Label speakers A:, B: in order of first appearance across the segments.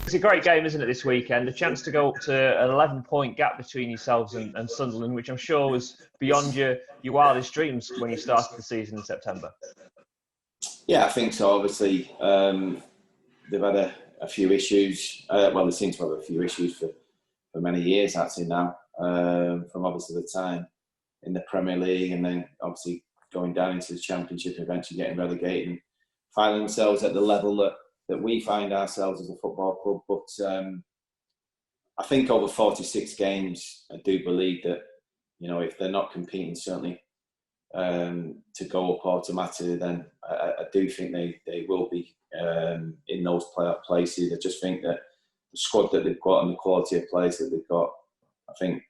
A: It's a great game, isn't it, this weekend? A chance to go up to an 11-point gap between yourselves and Sunderland, which I'm sure was beyond your wildest dreams when you started the season in September.
B: Yeah, I think so. Obviously, they've had a few issues. Well, they seem to have a few issues for many years, actually, now. From obviously the time in the Premier League and then obviously going down into the Championship and eventually getting relegated and finding themselves at the level that we find ourselves as a football club. But I think over 46 games, I do believe that, if they're not competing, certainly to go up automatically, then I do think they will be in those playoff places. I just think that the squad that they've got and the quality of players that they've got, I think,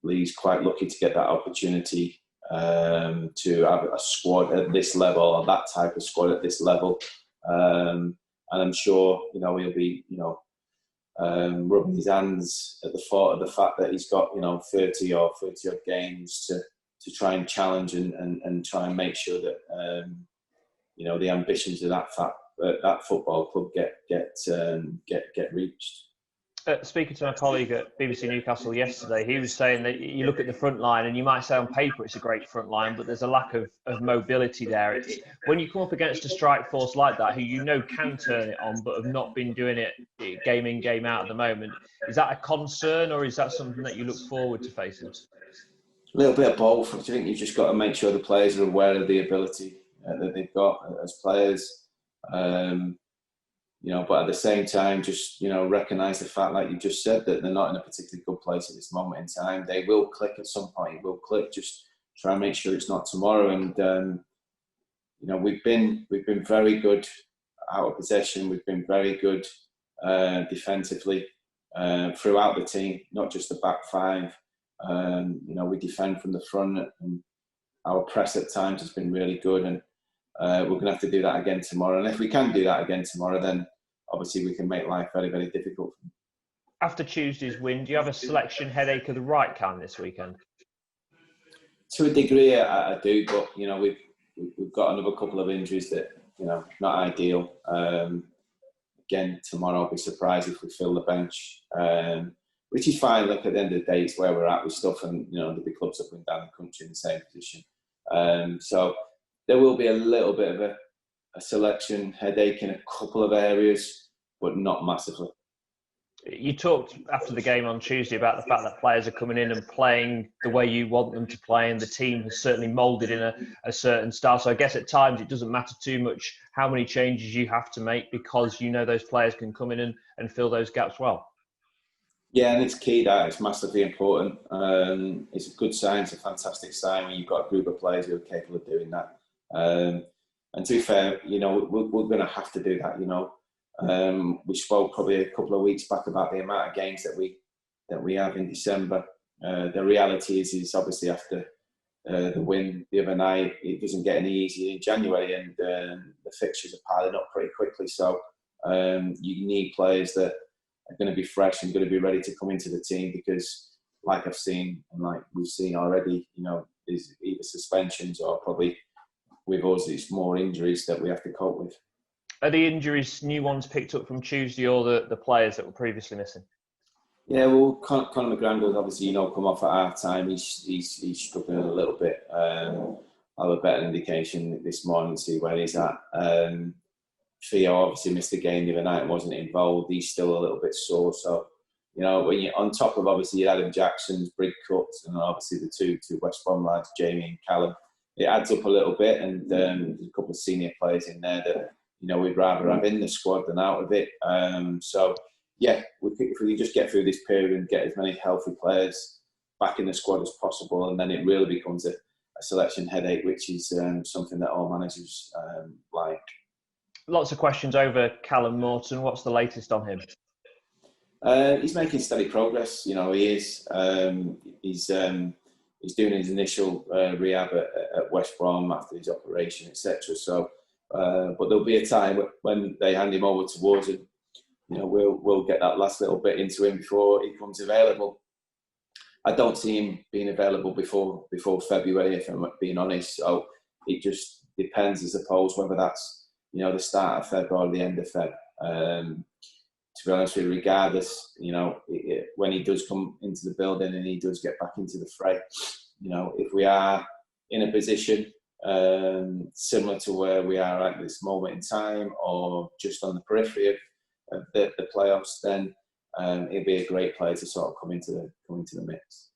B: Lee's quite lucky to get that opportunity to have a squad at this level, or that type of squad at this level. And I'm sure, he'll be, rubbing his hands at the thought of the fact that he's got, 30 odd games to try and challenge and try and make sure that, the ambitions of that football club get reached.
A: Speaking to my colleague at BBC Newcastle yesterday, he was saying that you look at the front line and you might say on paper it's a great front line, but there's a lack of mobility there. It's when you come up against a strike force like that, who can turn it on, but have not been doing it game in, game out at the moment. Is that a concern, or is that something that you look forward to facing?
B: A little bit of both. I think you've just got to make sure the players are aware of the ability that they've got as players. But at the same time, just, recognise the fact, like you just said, that they're not in a particularly good place at this moment in time. They will click at some point. It will click. Just try and make sure it's not tomorrow. And, we've been very good out of possession. We've been very good defensively throughout the team, not just the back five. We defend from the front, and our press at times has been really good. And we're going to have to do that again tomorrow. And if we can do that again tomorrow, then obviously we can make life very, very difficult.
A: After Tuesday's win, do you have a selection headache of the right kind this weekend?
B: To a degree, I do. But, we've got another couple of injuries that, not ideal. Again, tomorrow I'll be surprised if we fill the bench, which is fine. Look, at the end of the day, it's where we're at with stuff. And, there'll be clubs up and down the country in the same position. So there will be a little bit of a selection headache in a couple of areas, but not massively.
A: You talked after the game on Tuesday about the fact that players are coming in and playing the way you want them to play, and the team has certainly moulded in a certain style. So I guess at times it doesn't matter too much how many changes you have to make, because those players can come in and fill those gaps well. Yeah,
B: and it's key that it's massively important. It's a good sign, it's a fantastic sign when you've got a group of players who are capable of doing that. And to be fair, we're going to have to do that. We spoke probably a couple of weeks back about the amount of games that we have in December. The reality is obviously after the win the other night, it doesn't get any easier in January, and the fixtures are piling up pretty quickly. So you need players that are going to be fresh and going to be ready to come into the team, because, like I've seen and like we've seen already, there's either suspensions or probably with us, it's more injuries that we have to cope with.
A: Are the injuries new ones picked up from Tuesday, or the players that were previously missing?
B: Yeah, well, Conor McGrandle's obviously, come off at half time. He's struggling a little bit. I'll have a better indication this morning to see where he's at. Theo obviously missed the game the other night and wasn't involved. He's still a little bit sore. So, when you're on top of obviously Adam Jackson's, Brig Cuts, and obviously the two West Brom lads, Jamie and Callum, it adds up a little bit. And there's a couple of senior players in there that, we'd rather have in the squad than out of it. So, yeah, if we just get through this period and get as many healthy players back in the squad as possible, and then it really becomes a selection headache, which is something that all managers like.
A: Lots of questions over Callum Morton. What's the latest on him?
B: He's making steady progress. He is. He's doing his initial rehab at West Brom after his operation, etc. So, but there'll be a time when they hand him over towards him. We'll get that last little bit into him before he comes available. I don't see him being available before February, if I'm being honest. So it just depends, I suppose, whether that's the start of Feb or the end of Feb. To be honest with you, regardless, when he does come into the building and he does get back into the fray, if we are in a position similar to where we are at this moment in time, or just on the periphery of the playoffs, then he'd be a great player to sort of come into the mix.